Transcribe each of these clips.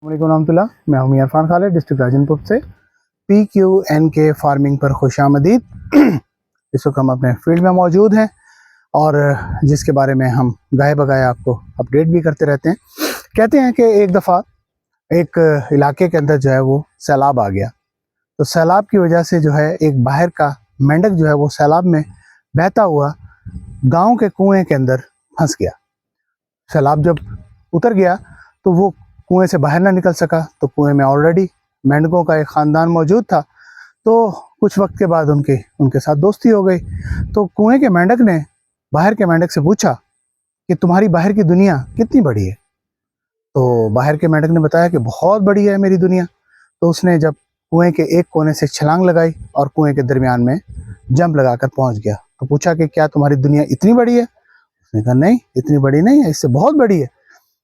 वालेकुम, मैं हूं इरफान खालिद डिस्ट्रिक्ट राजनपुर से। PQNK फार्मिंग पर खुशामदीद। इस वक्त हम अपने फील्ड में मौजूद हैं और जिसके बारे में हम गाहे बगाहे आपको अपडेट भी करते रहते हैं। कहते हैं कि एक दफ़ा एक इलाके के अंदर जो है वो सैलाब आ गया, तो सैलाब की वजह से जो है एक बाहर का मेंढक जो है वो सैलाब में बहता हुआ गांव के कुएं के अंदर फंस गया। सैलाब जब उतर गया तो वो कुएं से बाहर ना निकल सका, तो कुएं में ऑलरेडी मेंढकों का एक ख़ानदान मौजूद था। तो कुछ वक्त के बाद उनके साथ दोस्ती हो गई। तो कुएं के मेंढक ने बाहर के मेंढक से पूछा कि तुम्हारी बाहर की दुनिया कितनी बड़ी है। तो बाहर के मेंढक ने बताया कि बहुत बड़ी है मेरी दुनिया। तो उसने जब कुएं के एक कोने से छलांग लगाई और कुएं के दरमियान में जंप लगाकर पहुंच गया। तो पूछा कि क्या तुम्हारी दुनिया इतनी बड़ी है? उसने कहा नहीं, इतनी बड़ी नहीं है, इससे बहुत बड़ी है।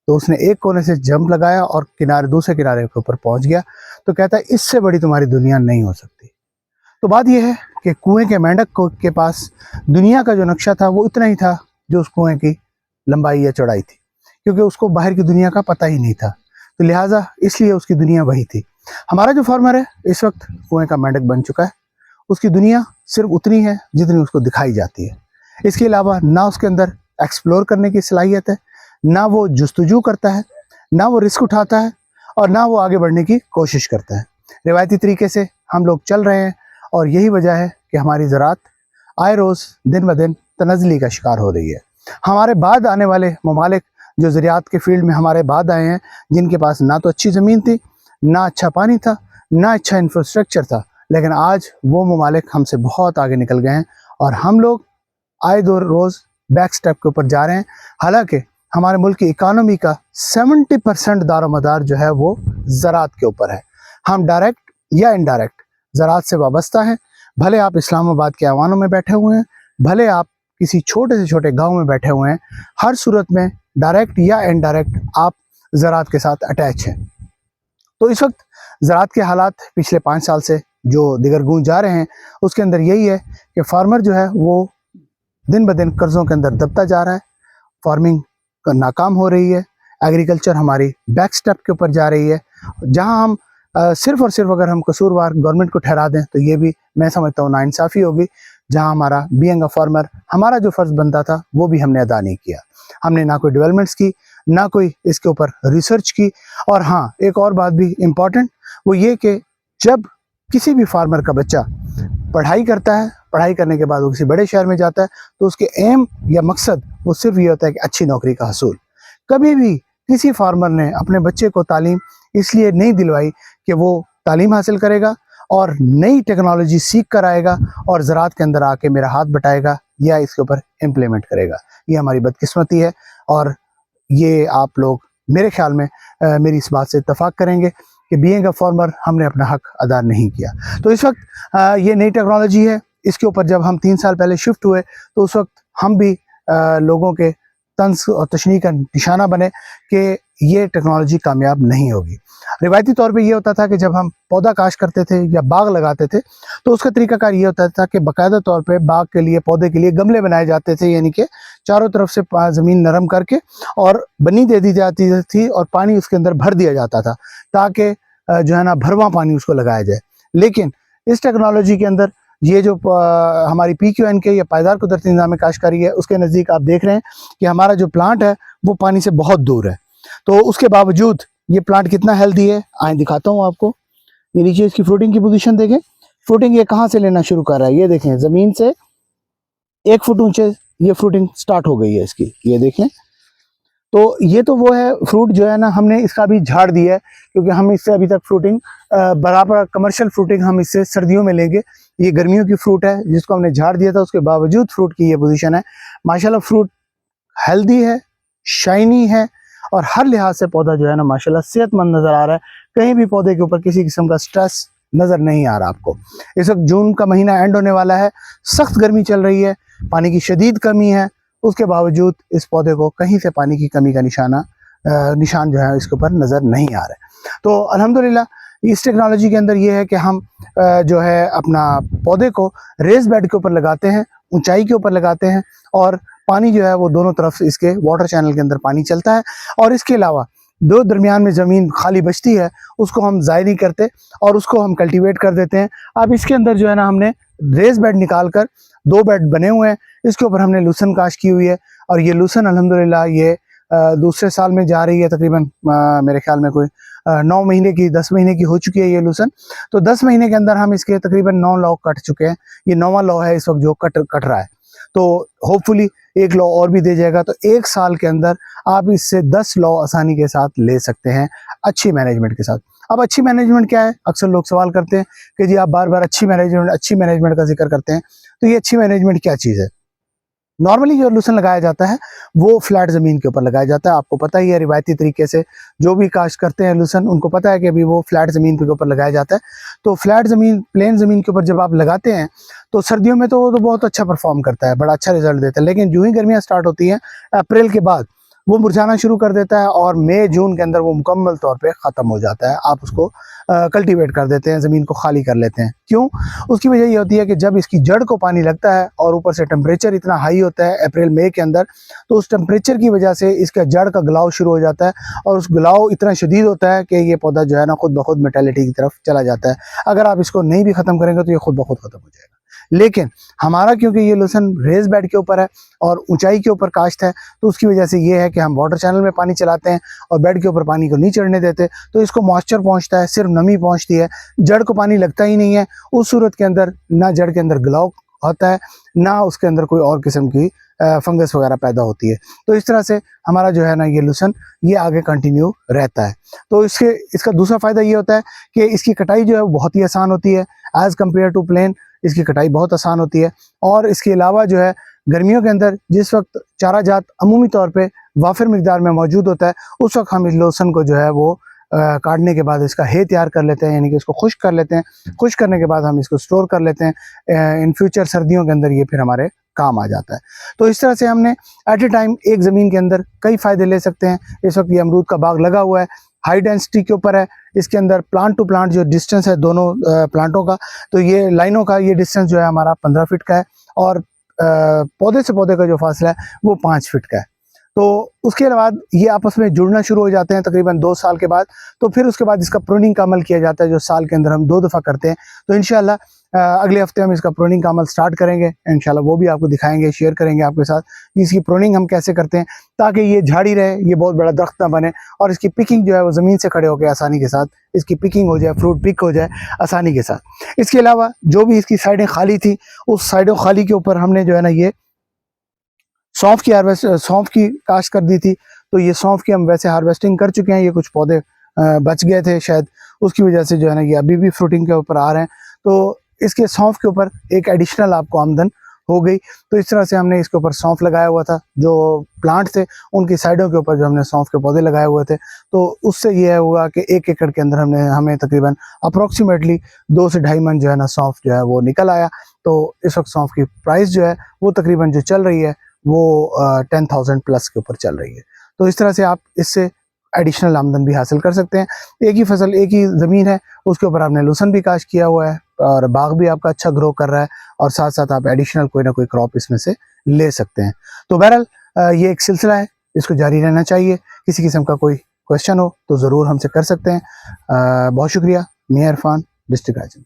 तो उसने एक कोने से जंप लगाया और दूसरे किनारे के ऊपर पहुंच गया। तो कहता है इससे बड़ी तुम्हारी दुनिया नहीं हो सकती। तो बात यह है कि कुएं के मेंढक के पास दुनिया का जो नक्शा था वो इतना ही था जो उस कुएं की लंबाई या चौड़ाई थी, क्योंकि उसको बाहर की दुनिया का पता ही नहीं था। तो लिहाजा इसलिए उसकी दुनिया वही थी। हमारा जो फार्मर है इस वक्त कुएं का मेंढक बन चुका है। उसकी दुनिया सिर्फ उतनी है जितनी उसको दिखाई जाती है। इसके अलावा ना उसके अंदर एक्सप्लोर करने की सलाहियत है, ना वो जुस्तजू करता है, ना वो रिस्क उठाता है और ना वो आगे बढ़ने की कोशिश करता है। रिवायती तरीके से हम लोग चल रहे हैं और यही वजह है कि हमारी ज़राअत आए रोज़ दिन ब दिन तनज़ली का शिकार हो रही है। हमारे बाद आने वाले ममालिक जो ज़राअत के फील्ड में हमारे बाद आए हैं, जिनके पास ना तो अच्छी ज़मीन थी, ना अच्छा पानी था, ना अच्छा इंफ्रास्ट्रक्चर था, लेकिन आज वो ममालिक हमसे बहुत आगे निकल गए हैं और हम लोग आए दो रोज़ बैक स्टेप के ऊपर जा रहे हैं। हालांकि हमारे मुल्क की इकानमी का 70% दारोमदार जो है वो ज़राअत के ऊपर है। हम डायरेक्ट या इनडायरेक्ट ज़राअत से वाबस्ता हैं। भले आप इस्लामाबाद के ऐवानों में बैठे हुए हैं, भले आप किसी छोटे से छोटे गांव में बैठे हुए हैं, हर सूरत में डायरेक्ट या इनडायरेक्ट आप ज़राअत के साथ अटैच हैं। तो इस वक्त ज़राअत के हालात पिछले 5 साल से जो दिगरगूं जा रहे हैं, उसके अंदर यही है कि फार्मर जो है वो दिन ब दिन कर्ज़ों के अंदर दबता जा रहा है। फार्मिंग नाकाम हो रही है। एग्रीकल्चर हमारी बैक स्टेप के ऊपर जा रही है। जहां हम सिर्फ और सिर्फ अगर हम कसूरवार गवर्नमेंट को ठहरा दें तो ये भी मैं समझता हूँ नाइंसाफ़ी होगी। जहां हमारा बीइंग अ फार्मर हमारा जो फ़र्ज़ बनता था वो भी हमने अदा नहीं किया। हमने ना कोई डेवलपमेंट्स की, ना कोई इसके ऊपर रिसर्च की। और हाँ, एक और बात भी इम्पॉर्टेंट, वो ये कि जब किसी भी फार्मर का बच्चा पढ़ाई करता है, पढ़ाई करने के बाद वो किसी बड़े शहर में जाता है, तो उसके एम या मकसद वो सिर्फ ये होता है कि अच्छी नौकरी का हसूल। कभी भी किसी फार्मर ने अपने बच्चे को तालीम इसलिए नहीं दिलवाई कि वो तालीम हासिल करेगा और नई टेक्नोलॉजी सीख कर आएगा और ज़राअत के अंदर आके मेरा हाथ बटाएगा या इसके ऊपर इम्प्लीमेंट करेगा। ये हमारी बदकिस्मती है और ये आप लोग मेरे ख्याल में मेरी इस बात से इत्तफाक करेंगे कि बीइंग अ फार्मर हमने अपना हक अदा नहीं किया। तो इस वक्त ये नई टेक्नोलॉजी है, इसके ऊपर जब हम 3 साल पहले शिफ्ट हुए तो उस वक्त हम भी लोगों के तंज और तशनी का निशाना बने कि ये टेक्नोलॉजी कामयाब नहीं होगी। रिवायती तौर पे ये होता था कि जब हम पौधा काश करते थे या बाग लगाते थे तो उसका तरीकाकार ये होता था कि बाकायदा तौर पे बाग के लिए, पौधे के लिए गमले बनाए जाते थे, यानी कि चारों तरफ से ज़मीन नरम करके और बनी दे दी जाती थी और पानी उसके अंदर भर दिया जाता था ताकि जो है ना भरवा पानी उसको लगाया जाए। लेकिन इस टेक्नोलॉजी के अंदर ये जो हमारी PQNK या पायदार कुदरती निज़ाम काश्तकारी है, उसके नज़दीक आप देख रहे हैं कि हमारा जो प्लांट है वो पानी से बहुत दूर है। तो उसके बावजूद ये प्लांट कितना हेल्दी है, आए दिखाता हूँ आपको। ये नीचे इसकी फ्रूटिंग की पोजीशन देखें। फ्रूटिंग ये कहाँ से लेना शुरू कर रहा है, ये देखें, ज़मीन से 1 फुट ऊंचे ये फ्रूटिंग स्टार्ट हो गई है इसकी, ये देखें। तो ये तो वो है फ्रूट जो है ना, हमने इसका भी झाड़ दिया है क्योंकि हम इससे अभी तक फ्रूटिंग बराबर कमर्शियल फ्रूटिंग हम इससे सर्दियों में लेंगे। ये गर्मियों की फ्रूट है जिसको हमने झाड़ दिया था, उसके बावजूद फ्रूट की ये पोजीशन है। माशाल्लाह फ्रूट हेल्दी है, शाइनी है और हर लिहाज से पौधा जो है ना माशाल्लाह सेहतमंद नज़र आ रहा है। कहीं भी पौधे के ऊपर किसी किस्म का स्ट्रेस नज़र नहीं आ रहा आपको। इस वक्त जून का महीना एंड होने वाला है, सख्त गर्मी चल रही है, पानी की शदीद कमी है, उसके बावजूद इस पौधे को कहीं से पानी की कमी का निशान जो है इसके ऊपर नज़र नहीं आ रहा है। तो अल्हम्दुलिल्लाह इस टेक्नोलॉजी के अंदर ये है कि हम जो है अपना पौधे को रेज बेड के ऊपर लगाते हैं, ऊंचाई के ऊपर लगाते हैं और पानी जो है वो दोनों तरफ इसके वाटर चैनल के अंदर पानी चलता है। और इसके अलावा दो दरमियान में ज़मीन खाली बचती है उसको हम ज़ाय नहीं करते और उसको हम कल्टीवेट कर देते हैं। अब इसके अंदर जो है ना हमने रेस बेड निकाल कर 2 बेड बने हुए हैं, इसके ऊपर हमने लूसन काश की हुई है और ये लूसन अल्हम्दुलिल्लाह ये दूसरे साल में जा रही है। तकरीबन मेरे ख्याल में कोई 9 महीने की 10 महीने की हो चुकी है ये लूसन। तो 10 महीने के अंदर हम इसके तकरीबन 9 लॉ कट चुके हैं। ये 9वां लॉ है इस वक्त जो कट रहा है। तो होपफुली एक लॉ और भी दे जाएगा, तो 1 साल के अंदर आप इससे 10 लॉ आसानी के साथ ले सकते हैं अच्छी मैनेजमेंट के साथ। अब अच्छी मैनेजमेंट क्या है, अक्सर लोग सवाल करते हैं कि जी आप बार बार अच्छी मैनेजमेंट का जिक्र करते हैं, तो ये अच्छी मैनेजमेंट क्या चीज़ है। नॉर्मली जो लूसन लगाया जाता है वो फ्लैट ज़मीन के ऊपर लगाया जाता है। आपको पता ही है रिवायती तरीके से जो भी काश्त करते हैं लूसन उनको पता है कि अभी वो फ्लैट ज़मीन के ऊपर लगाया जाता है। तो फ्लैट ज़मीन प्लेन ज़मीन के ऊपर जब आप लगाते हैं तो सर्दियों में तो वो तो बहुत अच्छा परफॉर्म करता है, बड़ा अच्छा रिजल्ट देता है। लेकिन जो ही गर्मियाँ स्टार्ट होती हैं अप्रैल के बाद वो मुरझाना शुरू कर देता है और मई जून के अंदर वो मुकम्मल तौर पे ख़त्म हो जाता है। आप उसको कल्टीवेट कर देते हैं, ज़मीन को खाली कर लेते हैं। क्यों? उसकी वजह ये होती है कि जब इसकी जड़ को पानी लगता है और ऊपर से टेम्परेचर इतना हाई होता है अप्रैल मई के अंदर, तो उस टेम्परेचर की वजह से इसका जड़ का गलाव शुरू हो जाता है और उस गलाव इतना शदीद होता है कि ये पौधा जो है ना खुद ब खुद मेटेलिटी की तरफ चला जाता है। अगर आप इसको नहीं भी ख़त्म करेंगे तो ये खुद ब खुद ख़त्म हो जाएगा। लेकिन हमारा क्योंकि ये लूसन रेज बेड के ऊपर है और ऊंचाई के ऊपर काश्त है, तो उसकी वजह से ये है कि हम वाटर चैनल में पानी चलाते हैं और बेड के ऊपर पानी को नहीं चढ़ने देते, तो इसको मॉइस्चर पहुंचता है, सिर्फ नमी पहुंचती है, जड़ को पानी लगता ही नहीं है। उस सूरत के अंदर ना जड़ के अंदर गलाव होता है, ना उसके अंदर कोई और किस्म की फंगस वगैरह पैदा होती है। तो इस तरह से हमारा जो है ना ये लूसन ये आगे कंटिन्यू रहता है। तो इसका दूसरा फ़ायदा ये होता है कि इसकी कटाई जो है वो बहुत ही आसान होती है एज़ कम्पेयर टू प्लेन। इसकी कटाई बहुत आसान होती है और इसके अलावा जो है गर्मियों के अंदर जिस वक्त चारा जात अमूमी तौर पे वाफिर मिकदार में मौजूद होता है, उस वक्त हम इस लूसन को जो है वो काटने के बाद इसका हे तैयार कर लेते हैं, यानी कि इसको खुश्क कर लेते हैं। खुश्क करने के बाद हम इसको स्टोर कर लेते हैं। इन फ्यूचर सर्दियों के अंदर ये फिर हमारे काम आ जाता है। तो इस तरह से हमने एट ए टाइम एक ज़मीन के अंदर कई फ़ायदे ले सकते हैं। इस वक्त ये अमरूद का बाग लगा हुआ है, हाई डेंसिटी के ऊपर है। इसके अंदर प्लांट टू प्लांट जो डिस्टेंस है दोनों प्लांटों का, तो ये लाइनों का ये डिस्टेंस जो है हमारा 15 फीट का है और पौधे से पौधे का जो फासला है वो 5 फीट का है। तो उसके बाद ये आपस में जुड़ना शुरू हो जाते हैं तकरीबन 2 साल के बाद। तो फिर उसके बाद इसका प्रूनिंग का अमल किया जाता है जो साल के अंदर हम 2 दफ़ा करते हैं। तो इंशाल्लाह अगले हफ्ते हम इसका प्रूनिंग का अमल स्टार्ट करेंगे इंशाल्लाह, वो भी आपको दिखाएंगे, शेयर करेंगे आपके साथ इसकी प्रूनिंग हम कैसे करते हैं ताकि ये झाड़ी रहे, ये बहुत बड़ा दरख्त ना बने और इसकी पिकिंग जो है वो ज़मीन से खड़े होकर आसानी के साथ इसकी पिकिंग हो जाए, फ्रूट पिक हो जाए आसानी के साथ। इसके अलावा जो भी इसकी साइडें खाली थी उस साइडों खाली के ऊपर हमने जो है ना ये सौंफ की काश्त कर दी थी। तो ये सौंफ की हम वैसे हार्वेस्टिंग कर चुके हैं, ये कुछ पौधे बच गए थे शायद, उसकी वजह से जो है ना ये अभी भी फ्रूटिंग के ऊपर आ रहे हैं। तो इसके सौंफ के ऊपर एक एडिशनल आपको आमदन हो गई। तो इस तरह से हमने इसके ऊपर सौंफ लगाया हुआ था, जो प्लांट थे उनकी साइडों के ऊपर जो हमने सौंफ के पौधे लगाए हुए थे, तो उससे ये हुआ कि 1 एकड़ के अंदर हमें तकरीबन अप्रॉक्सीमेटली 2 से 2.5 मन जो है ना सौंफ जो है वो निकल आया। तो इस वक्त सौंफ की प्राइस जो है वो तकरीबन जो चल रही है वो 10,000 प्लस के ऊपर चल रही है। तो इस तरह से आप इससे एडिशनल आमदन भी हासिल कर सकते हैं। एक ही फसल, एक ही ज़मीन है, उसके ऊपर आपने लहसुन भी काश्त किया हुआ है और बाग भी आपका अच्छा ग्रो कर रहा है और साथ साथ आप एडिशनल कोई ना कोई क्रॉप इसमें से ले सकते हैं। तो बहरहाल ये एक सिलसिला है, इसको जारी रहना चाहिए। किसी किस्म का कोई क्वेश्चन हो तो ज़रूर हमसे कर सकते हैं। बहुत शुक्रिया। मैं इरफान, डिस्ट्रिक्ट राजन।